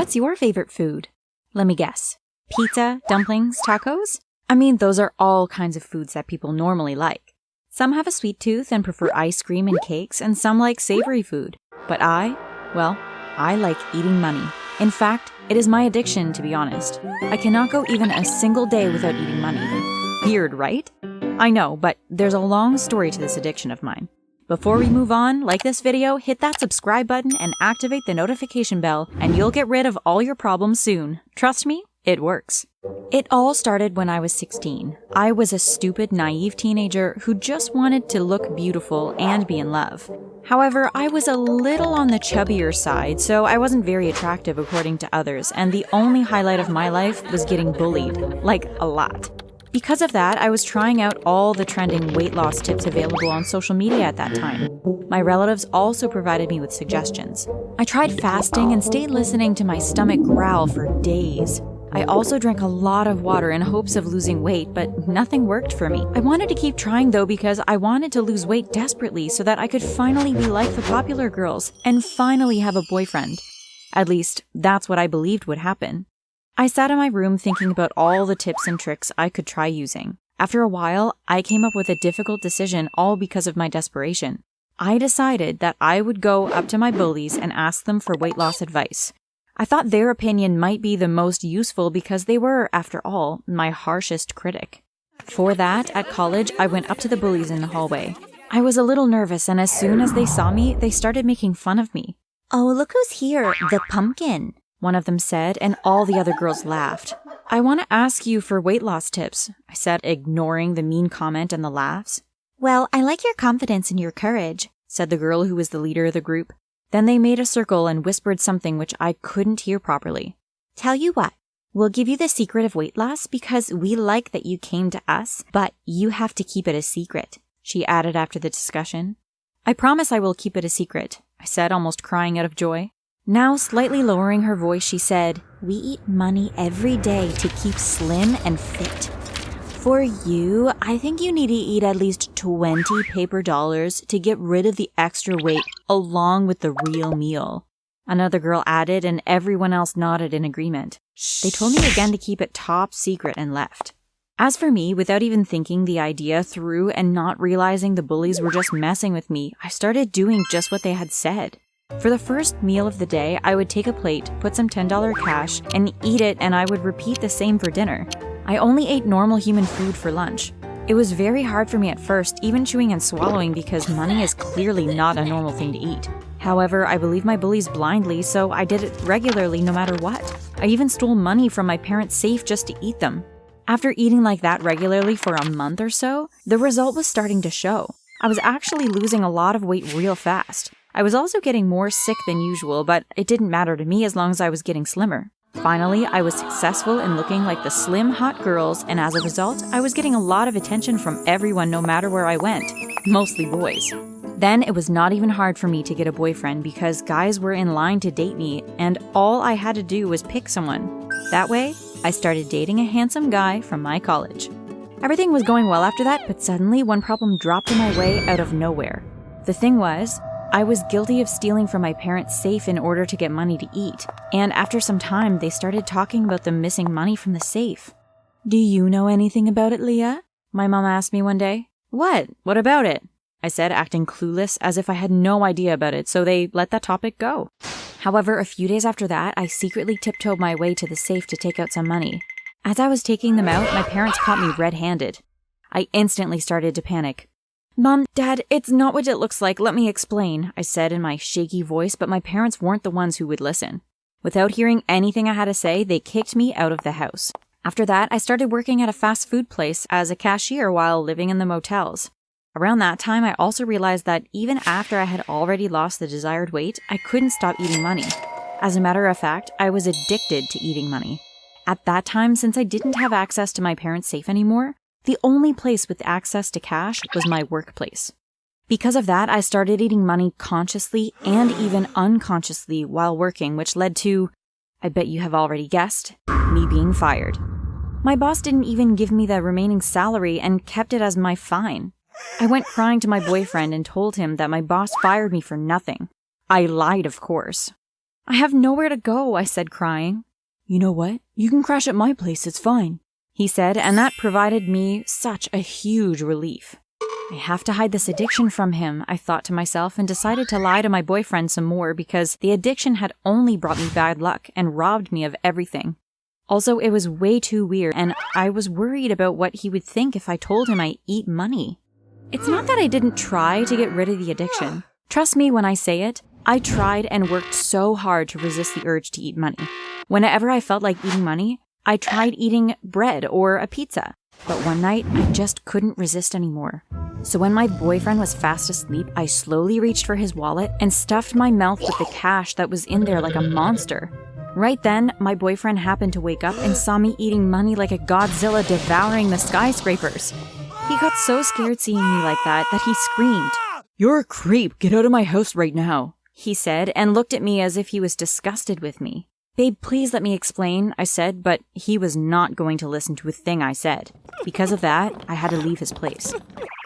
What's your favorite food? Let me guess. Pizza, dumplings, tacos? I mean, those are all kinds of foods that people normally like. Some have a sweet tooth and prefer ice cream and cakes, and some like savory food. But I like eating money. In fact, it is my addiction, to be honest. I cannot go even a single day without eating money. Weird, right? I know, but there's a long story to this addiction of mine. Before we move on, like this video, hit that subscribe button and activate the notification bell, and you'll get rid of all your problems soon. Trust me, it works. It all started when I was 16. I was a stupid, naive teenager who just wanted to look beautiful and be in love. However, I was a little on the chubbier side, so I wasn't very attractive according to others, and the only highlight of my life was getting bullied. Like, a lot. Because of that, I was trying out all the trending weight loss tips available on social media at that time. My relatives also provided me with suggestions. I tried fasting and stayed listening to my stomach growl for days. I also drank a lot of water in hopes of losing weight, but nothing worked for me. I wanted to keep trying though because I wanted to lose weight desperately so that I could finally be like the popular girls and finally have a boyfriend. At least, that's what I believed would happen. I sat in my room thinking about all the tips and tricks I could try using. After a while, I came up with a difficult decision all because of my desperation. I decided that I would go up to my bullies and ask them for weight loss advice. I thought their opinion might be the most useful because they were, after all, my harshest critic. For that, at college, I went up to the bullies in the hallway. I was a little nervous, and as soon as they saw me, they started making fun of me. "Oh, look who's here, the pumpkin," one of them said, and all the other girls laughed. "I want to ask you for weight loss tips," I said, ignoring the mean comment and the laughs. "Well, I like your confidence and your courage," said the girl who was the leader of the group. Then they made a circle and whispered something which I couldn't hear properly. "Tell you what, we'll give you the secret of weight loss because we like that you came to us, but you have to keep it a secret," she added after the discussion. "I promise I will keep it a secret," I said, almost crying out of joy. Now, slightly lowering her voice, she said, "We eat money every day to keep slim and fit. For you, I think you need to eat at least 20 paper dollars to get rid of the extra weight along with the real meal." Another girl added, and everyone else nodded in agreement. They told me again to keep it top secret and left. As for me, without even thinking the idea through and not realizing the bullies were just messing with me, I started doing just what they had said. For the first meal of the day, I would take a plate, put some $10 cash, and eat it, and I would repeat the same for dinner. I only ate normal human food for lunch. It was very hard for me at first, even chewing and swallowing, because money is clearly not a normal thing to eat. However, I believed my bullies blindly, so I did it regularly no matter what. I even stole money from my parents' safe just to eat them. After eating like that regularly for a month or so, the result was starting to show. I was actually losing a lot of weight real fast. I was also getting more sick than usual, but it didn't matter to me as long as I was getting slimmer. Finally, I was successful in looking like the slim, hot girls, and as a result, I was getting a lot of attention from everyone no matter where I went, mostly boys. Then it was not even hard for me to get a boyfriend because guys were in line to date me, and all I had to do was pick someone. That way, I started dating a handsome guy from my college. Everything was going well after that, but suddenly one problem dropped in my way out of nowhere. The thing was, I was guilty of stealing from my parents' safe in order to get money to eat, and after some time, they started talking about the missing money from the safe. "Do you know anything about it, Leah?" my mom asked me one day. "What? What about it?" I said, acting clueless, as if I had no idea about it, so they let that topic go. However, a few days after that, I secretly tiptoed my way to the safe to take out some money. As I was taking them out, my parents caught me red-handed. I instantly started to panic. "Mom, Dad, it's not what it looks like, let me explain," I said in my shaky voice, but my parents weren't the ones who would listen. Without hearing anything I had to say, they kicked me out of the house. After that, I started working at a fast food place as a cashier while living in the motels. Around that time, I also realized that even after I had already lost the desired weight, I couldn't stop eating money. As a matter of fact, I was addicted to eating money. At that time, since I didn't have access to my parents' safe anymore, the only place with access to cash was my workplace. Because of that, I started eating money consciously and even unconsciously while working, which led to, I bet you have already guessed, me being fired. My boss didn't even give me the remaining salary and kept it as my fine. I went crying to my boyfriend and told him that my boss fired me for nothing. I lied, of course. "I have nowhere to go," I said, crying. "You know what? You can crash at my place, it's fine," he said, and that provided me such a huge relief. I have to hide this addiction from him, I thought to myself, and decided to lie to my boyfriend some more because the addiction had only brought me bad luck and robbed me of everything. Also, it was way too weird, and I was worried about what he would think if I told him I eat money. It's not that I didn't try to get rid of the addiction. Trust me when I say it, I tried and worked so hard to resist the urge to eat money. Whenever I felt like eating money, I tried eating bread or a pizza. But one night, I just couldn't resist anymore. So when my boyfriend was fast asleep, I slowly reached for his wallet and stuffed my mouth with the cash that was in there like a monster. Right then, my boyfriend happened to wake up and saw me eating money like a Godzilla devouring the skyscrapers. He got so scared seeing me like that he screamed. "You're a creep, get out of my house right now," he said, and looked at me as if he was disgusted with me. "Babe, please let me explain," I said, but he was not going to listen to a thing I said. Because of that, I had to leave his place.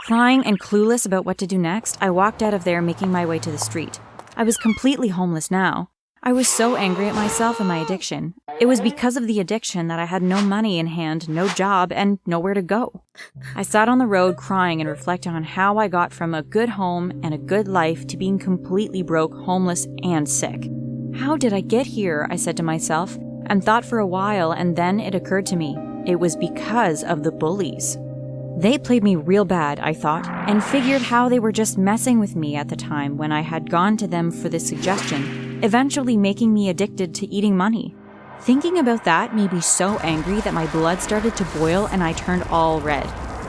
Crying and clueless about what to do next, I walked out of there, making my way to the street. I was completely homeless now. I was so angry at myself and my addiction. It was because of the addiction that I had no money in hand, no job, and nowhere to go. I sat on the road crying and reflecting on how I got from a good home and a good life to being completely broke, homeless, and sick. How did I get here? I said to myself, and thought for a while, and then it occurred to me. It was because of the bullies. They played me real bad, I thought, and figured how they were just messing with me at the time when I had gone to them for this suggestion, eventually making me addicted to eating money. Thinking about that made me so angry that my blood started to boil and I turned all red.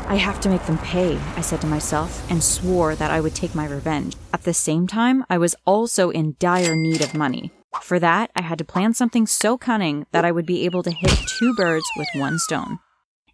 I have to make them pay, I said to myself, and swore that I would take my revenge. At the same time, I was also in dire need of money. For that, I had to plan something so cunning that I would be able to hit 2 birds with 1 stone.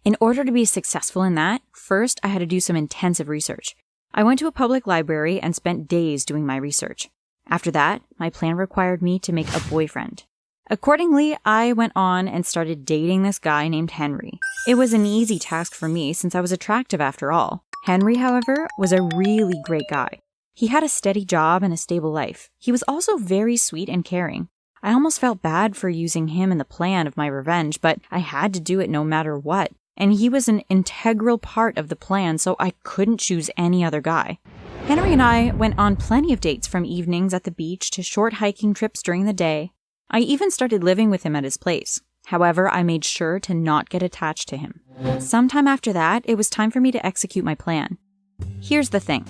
In order to be successful in that, first I had to do some intensive research. I went to a public library and spent days doing my research. After that, my plan required me to make a boyfriend. Accordingly, I went on and started dating this guy named Henry. It was an easy task for me since I was attractive after all. Henry, however, was a really great guy. He had a steady job and a stable life. He was also very sweet and caring. I almost felt bad for using him in the plan of my revenge, but I had to do it no matter what. And he was an integral part of the plan, so I couldn't choose any other guy. Henry and I went on plenty of dates, from evenings at the beach to short hiking trips during the day. I even started living with him at his place. However, I made sure to not get attached to him. Sometime after that, it was time for me to execute my plan. Here's the thing.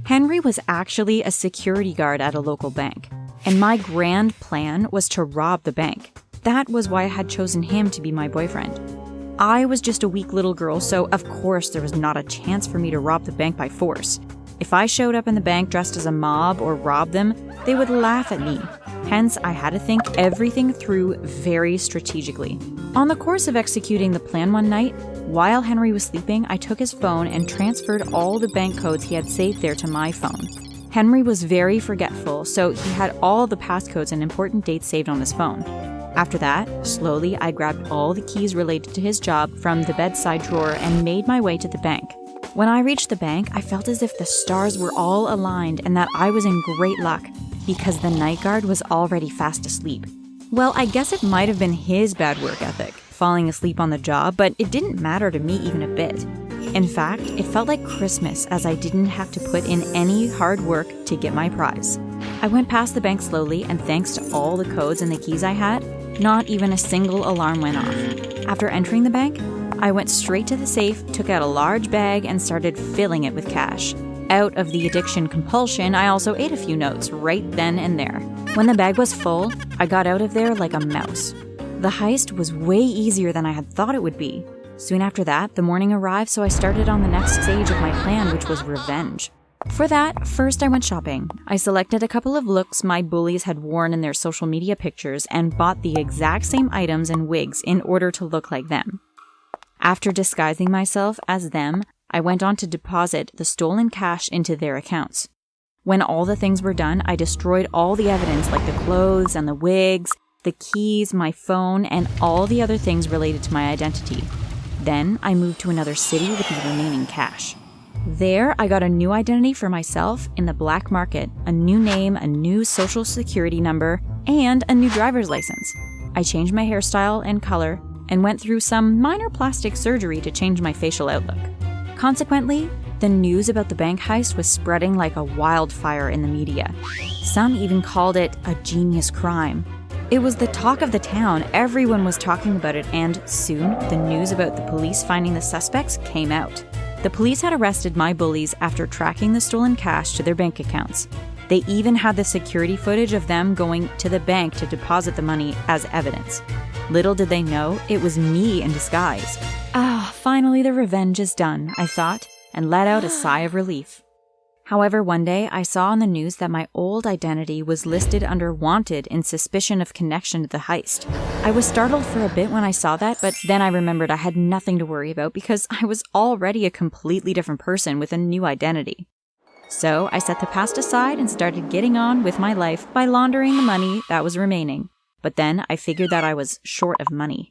Henry was actually a security guard at a local bank, and my grand plan was to rob the bank. That was why I had chosen him to be my boyfriend. I was just a weak little girl, so of course there was not a chance for me to rob the bank by force. If I showed up in the bank dressed as a mob or robbed them, they would laugh at me. Hence, I had to think everything through very strategically. On the course of executing the plan one night, while Henry was sleeping, I took his phone and transferred all the bank codes he had saved there to my phone. Henry was very forgetful, so he had all the passcodes and important dates saved on his phone. After that, slowly I grabbed all the keys related to his job from the bedside drawer and made my way to the bank. When I reached the bank, I felt as if the stars were all aligned and that I was in great luck, because the night guard was already fast asleep. Well, I guess it might have been his bad work ethic, falling asleep on the job, but it didn't matter to me even a bit. In fact, it felt like Christmas, as I didn't have to put in any hard work to get my prize. I went past the bank slowly, and thanks to all the codes and the keys I had, not even a single alarm went off. After entering the bank, I went straight to the safe, took out a large bag, and started filling it with cash. Out of the addiction compulsion, I also ate a few notes right then and there. When the bag was full, I got out of there like a mouse. The heist was way easier than I had thought it would be. Soon after that, the morning arrived, so I started on the next stage of my plan, which was revenge. For that, first I went shopping. I selected a couple of looks my bullies had worn in their social media pictures and bought the exact same items and wigs in order to look like them. After disguising myself as them, I went on to deposit the stolen cash into their accounts. When all the things were done, I destroyed all the evidence like the clothes and the wigs, the keys, my phone, and all the other things related to my identity. Then I moved to another city with the remaining cash. There, I got a new identity for myself in the black market, a new name, a new social security number, and a new driver's license. I changed my hairstyle and color, and went through some minor plastic surgery to change my facial outlook. Consequently, the news about the bank heist was spreading like a wildfire in the media. Some even called it a genius crime. It was the talk of the town, everyone was talking about it, and soon the news about the police finding the suspects came out. The police had arrested my bullies after tracking the stolen cash to their bank accounts. They even had the security footage of them going to the bank to deposit the money as evidence. Little did they know it was me in disguise. Finally the revenge is done, I thought, and let out a sigh of relief. However, one day I saw on the news that my old identity was listed under wanted in suspicion of connection to the heist. I was startled for a bit when I saw that, but then I remembered I had nothing to worry about because I was already a completely different person with a new identity. So I set the past aside and started getting on with my life by laundering the money that was remaining. But then I figured that I was short of money.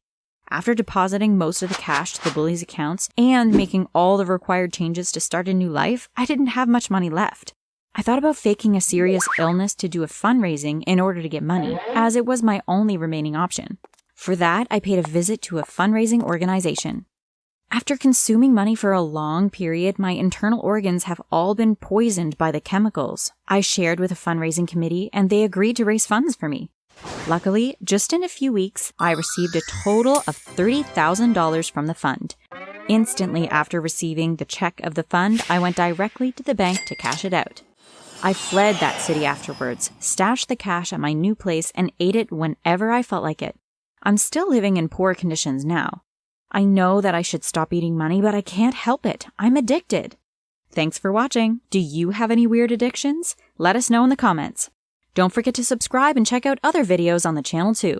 After depositing most of the cash to the bullies' accounts and making all the required changes to start a new life, I didn't have much money left. I thought about faking a serious illness to do a fundraising in order to get money, as it was my only remaining option. For that, I paid a visit to a fundraising organization. After consuming money for a long period, my internal organs have all been poisoned by the chemicals. I shared with a fundraising committee, and they agreed to raise funds for me. Luckily, just in a few weeks, I received a total of $30,000 from the fund. Instantly after receiving the check of the fund, I went directly to the bank to cash it out. I fled that city afterwards, stashed the cash at my new place, and ate it whenever I felt like it. I'm still living in poor conditions now. I know that I should stop eating money, but I can't help it. I'm addicted. Thanks for watching. Do you have any weird addictions? Let us know in the comments. Don't forget to subscribe and check out other videos on the channel too.